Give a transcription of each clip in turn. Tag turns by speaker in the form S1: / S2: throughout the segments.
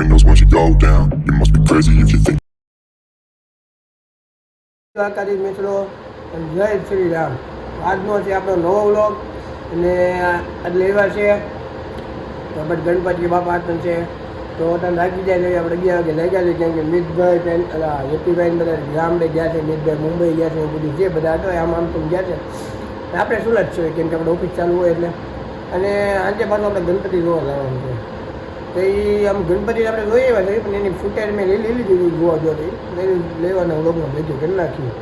S1: windows once you go down. You must be crazy if you think.
S2: Dwarkadhish મિત્રો જય શ્રી રામ. આજનો છે આપણો નવો વ્લોગ અને આજ લેવા છે બટ ગણપતિ બાપા આતન છે તો તમે રાખી જાય આપણે 11 વાગે લઈ ગયા છે કેમ કે મિતભાઈ પેન હેપીભાઈ બધા ગામડે ગયા છે, મિતભાઈ મુંબઈ ગયા છે, બધું જે બધા હતો આમ તો ગયા છે. આપણે સુરત છે કેમ કે આપણે ઓફિસ ચાલુ હોય એટલે. અને આજે પાછું આપણે ગણપતિ જોવા જવાનું છે તો એ આમ ગણપતિ આપણે જોઈએ એવા છે પણ એની ફૂટેજ મેં લઈ લીધી જોવા જોતી લેવાના વ્લોગમાં ભેગું કરી નાખ્યું.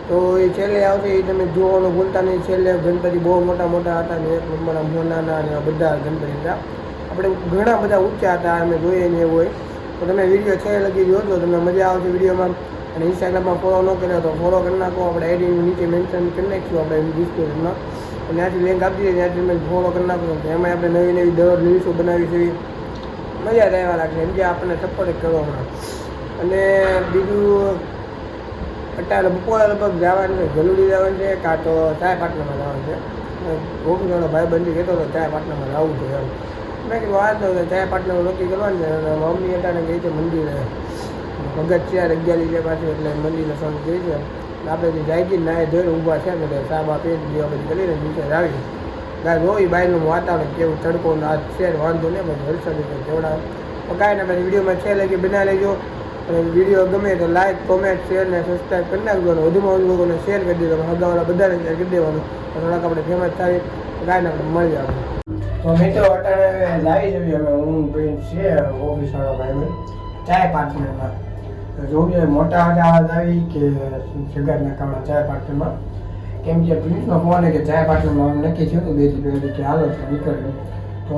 S2: તો એ છેલ્લે આવશે એ તમે જોવાનું ભૂલતા નહીં. છેલ્લે ગણપતિ બહુ મોટા મોટા હતા ને એક નંબર મોનાના ને બધા ગણપતિ હતા. આપણે ઘણા બધા ઊંચા હતા અમે જોઈએ ને એવું હોય તો તમે વિડીયો છેલ્લે લગી જોજો, તમને મજા આવશે વિડીયોમાં. અને ઇન્સ્ટાગ્રામમાં ફોલો ન કર્યો તો ફોલો કરી નાખો. આપણે આઈડી નીચે મેન્શન કરી નાખીશું આપણે ડિસ્ક્રિપ્શનમાં અને ત્યાંથી લિંક આપી દઈએ, ત્યાંથી તમે ફોલો કરી નાખો. એમાં આપણે નવી નવી દરરોજ રીલ્સો બનાવી છે, મજા રહેવા લાગશે એમ કે આપણને સપોર્ટ કરવામાં. અને બીજું અત્યારે બપોરે લગભગ જવાનું છે, જલુડી જવાનું છે કાં તો ચાય પાટલામાં જવાનું છે. ઓફિસવાળો ભાઈ બંધી કહેતો હતો ચાય પાટલામાં જવું છે એમ. મેં કીધું વાત તો ચાય પાટલામાં નક્કી કરવાનું છે. અને મમ્મી અત્યારે ગઈ છે મંદિરે, ભગત છે 11 છે પાછું એટલે મંદિરે સંગ ગઈ છે. આપણે જે જાય નાય ધોઈને ઊભા છે ને સાબ આપી દેવા બધી કરીને નીચે આવી ગાય જોઈ બાયનું વાતાવરણ કેવું તડકો આ છે વાંધો નહીં બધું વરસાદ કેવડા તો કાંઈ ના પછી વિડીયોમાં છે લઈ બનાવી લેજો. અને વિડીયો ગમે તો લાઈક કોમેન્ટ શેર ને સબસ્ક્રાઈબ કરી નાખજો અને વધુમાં વધુ લોકોને શેર કરી દેજો. હગાવાળા બધાને શેર કરી દેવાનું થોડાક આપણે ફેમસ થાય તો કાંઈ આપણે મળી આવે. તો મિત્રો અત્યારે લાવી જઈએ અમે હું બેન છે ઓફિસવાળો ભાઈ ચાય પાર્ટનરમાં જોઈએ મોટા આવાજ આવી કે જગારના કામડા ચાય પાર્ટનરમાં કેમ કે પ્રિન્સનો ફોન કે ચાય પાર્ટનરમાં નક્કી થયું હતું 2 દી પહેલાં કે હાલો નીકળ્યું તો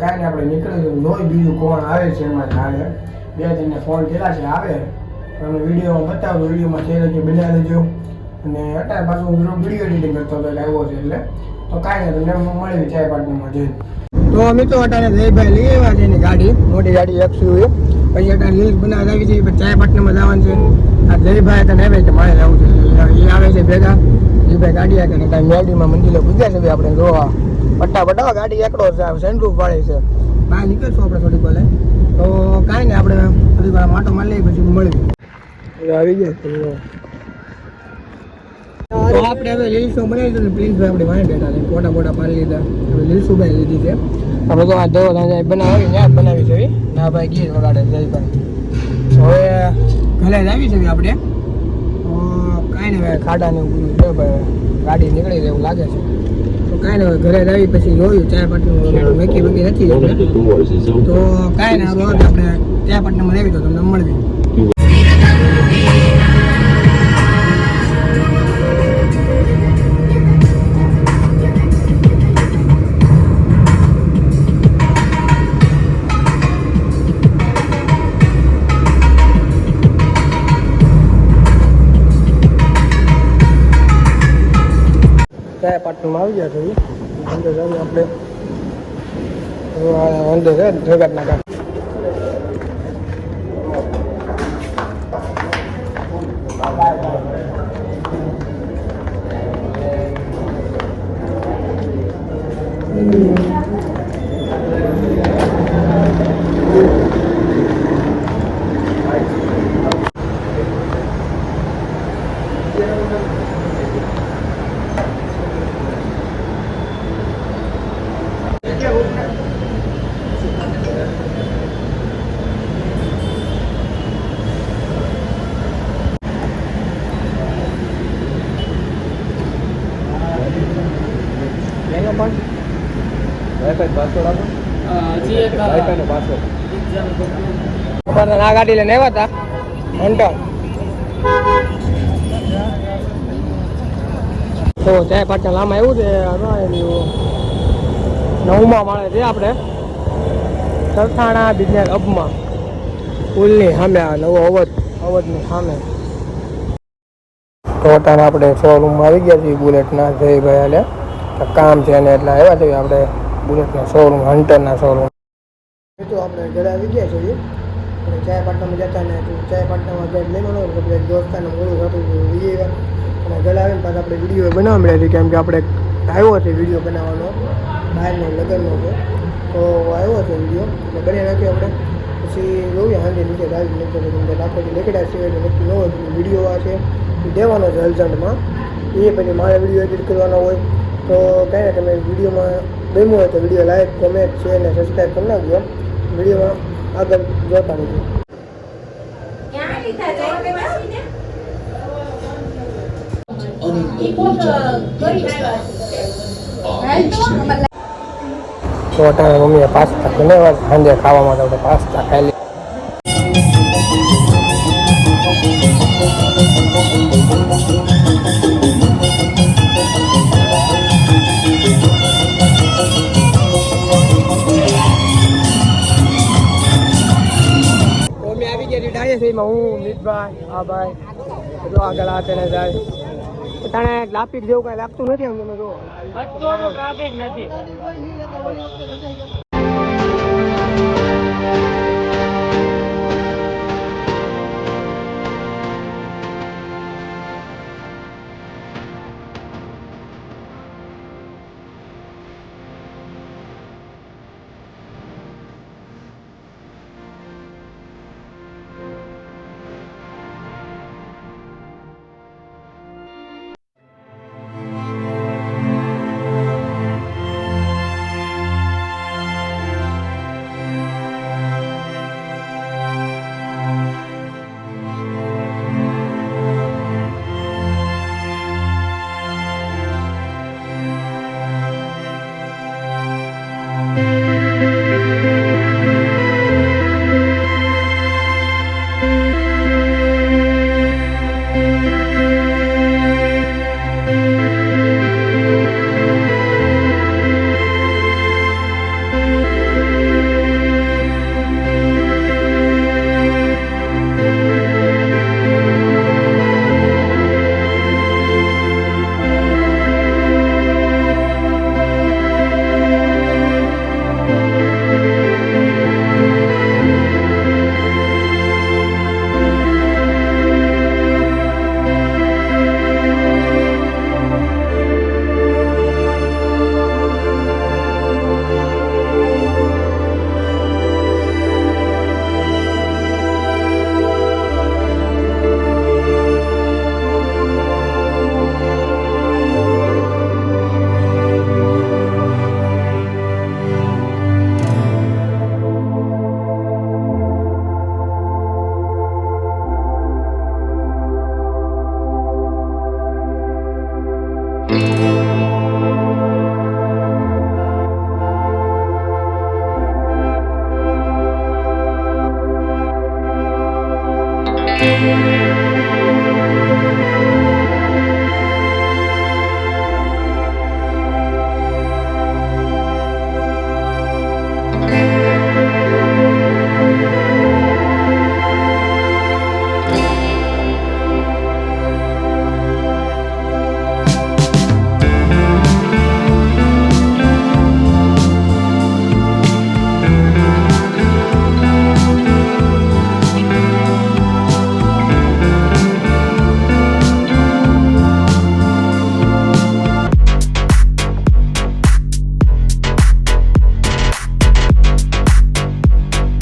S2: કાંઈ નહીં આપણે નીકળ્યું જોઈ બીજું કોણ આવે છે એમાં હાલે 2 દિનને ફોન કર્યા છે આવે અને વિડીયોમાં બતાવું વિડીયોમાં છે કે બનાવી લેજો. અને અત્યારે પાછું હું વિડીયો એડિટિંગ કરતો હતો એટલે આવ્યો છે એટલે તો કાંઈ નહીં તમને મળી ચાય પાર્ટનરમાં જઈને. તો મિત્રો અત્યારે જયભાઈ લઈ આવ્યા છે એની ગાડી, મોટી ગાડી XUV. પછી અત્યારે લીલ બનાવવા આવી છે પછી ચાય પાટનામાં જવાનું છે. આ જયભાઈ તને આવે છે મારે જવું છે એ આવે છે ભેગા. જયભાઈ ગાડી આવે ને કાંઈ મેરડીમાં મંદિરે પૂજ્યા છે આપણે જોવા પટ્ટા ગાડી એકડો છે સેન્ટ્રુફ વાળી છે. બહાર નીકળશું આપણે થોડીક બોલે તો કાંઈ નહીં આપણે થોડીક વાર માટો મારી લઈએ પછી મળી આવી ગયા છે. તો આપણે હવે લીલસો બનાવી દીધું પ્રિન્સભાઈ આપણે વાંહે બેઠા છે, ફોટા બોટા પાડી લીધા. હવે લીલસુભાઈ લીધી છે આપણે તો આ દવા બનાવી ત્યાં બનાવી છે ના ભાઈ ગીત વગાડે જયભાઈ. હવે ઘરે જ આવી છે આપણે કાંઈ નહીં ખાડાને પૂરું છે ભાઈ ગાડી નીકળી જાય એવું લાગે છે તો કાંઈ નહીં ઘરે જ આવી પછી જોયું ચાય પાટનું મેકી બેકી નથી તો કાંઈ નહીં આપણે ચાય પાટનામાં આવી તો તમને મળવી. ચાય પાટણમાં આવી ગયા છે અંદર જઈએ આપણે અંદર છે જગતના કામ. આ ગાડી લઈને આવ્યા હતા હન્ટર તો ચાય પાટણ લાંબા એવું છે 9મા માળે છે આપણે સરથાણા બિઝનેસ હબમાં પુલની સામે નવો અવધની સામે. તો અત્યારે આપણે શોરૂમમાં આવી ગયા છીએ બુલેટના જયભાઈ હાલે કામ છે અને એટલે આવ્યા છીએ આપણે બુલેટના શોરૂમ હન્ટરના શોરૂમ. તો આપણે ઘરે આવી ગયા છીએ અને ચાય પાટનામાં જતા ને ચાય પાટનામાં ગાડી લેવાનો એટલે દોસ્તાને મોડું થતું અને ઘરે આવીને પાછા આપણે વિડીયો બનાવવા મળ્યા છીએ કેમ કે આપણે આવ્યો છે વિડીયો બનાવવાનો બહારનો લગ્નનો છે તો આવ્યો છે વિડીયો એટલે બની નાખ્યો આપણે પછી જોઈએ સાંજે નીચે ગાડી નીચે કેમ કે આપણે નીકળ્યા છીએ એટલે નક્કી ન હોય વિડીયો આ છે એ દેવાનો છે અર્જન્ટમાં એ પછી મારે વિડીયો એડિટ કરવાનો હોય તો કંઈ ને તમે વિડીયોમાં ગમ્યું હોય તો વિડીયો લાઈક કોમેન્ટ શેર અને સબસ્ક્રાઈબ કરી નાખજો વિડીયોમાં આગળ જોતા રહેજો. તો અટાણે મમ્મીએ પાસ્તા બનાવ્યા સાંજે ખાવા માટે આપણે પાસ્તા ખાઈ લઈએ. મમ્મી આવી ગયા ડાયે છે એમાં હું મિતભાઈ આ ભાઈ બધું આગળ આ તેને જાય તને ટ્રાફિક જેવું કઈ લાગતું નથી આમ તમે જો ટ્રાફિક નથી.
S3: Thank you.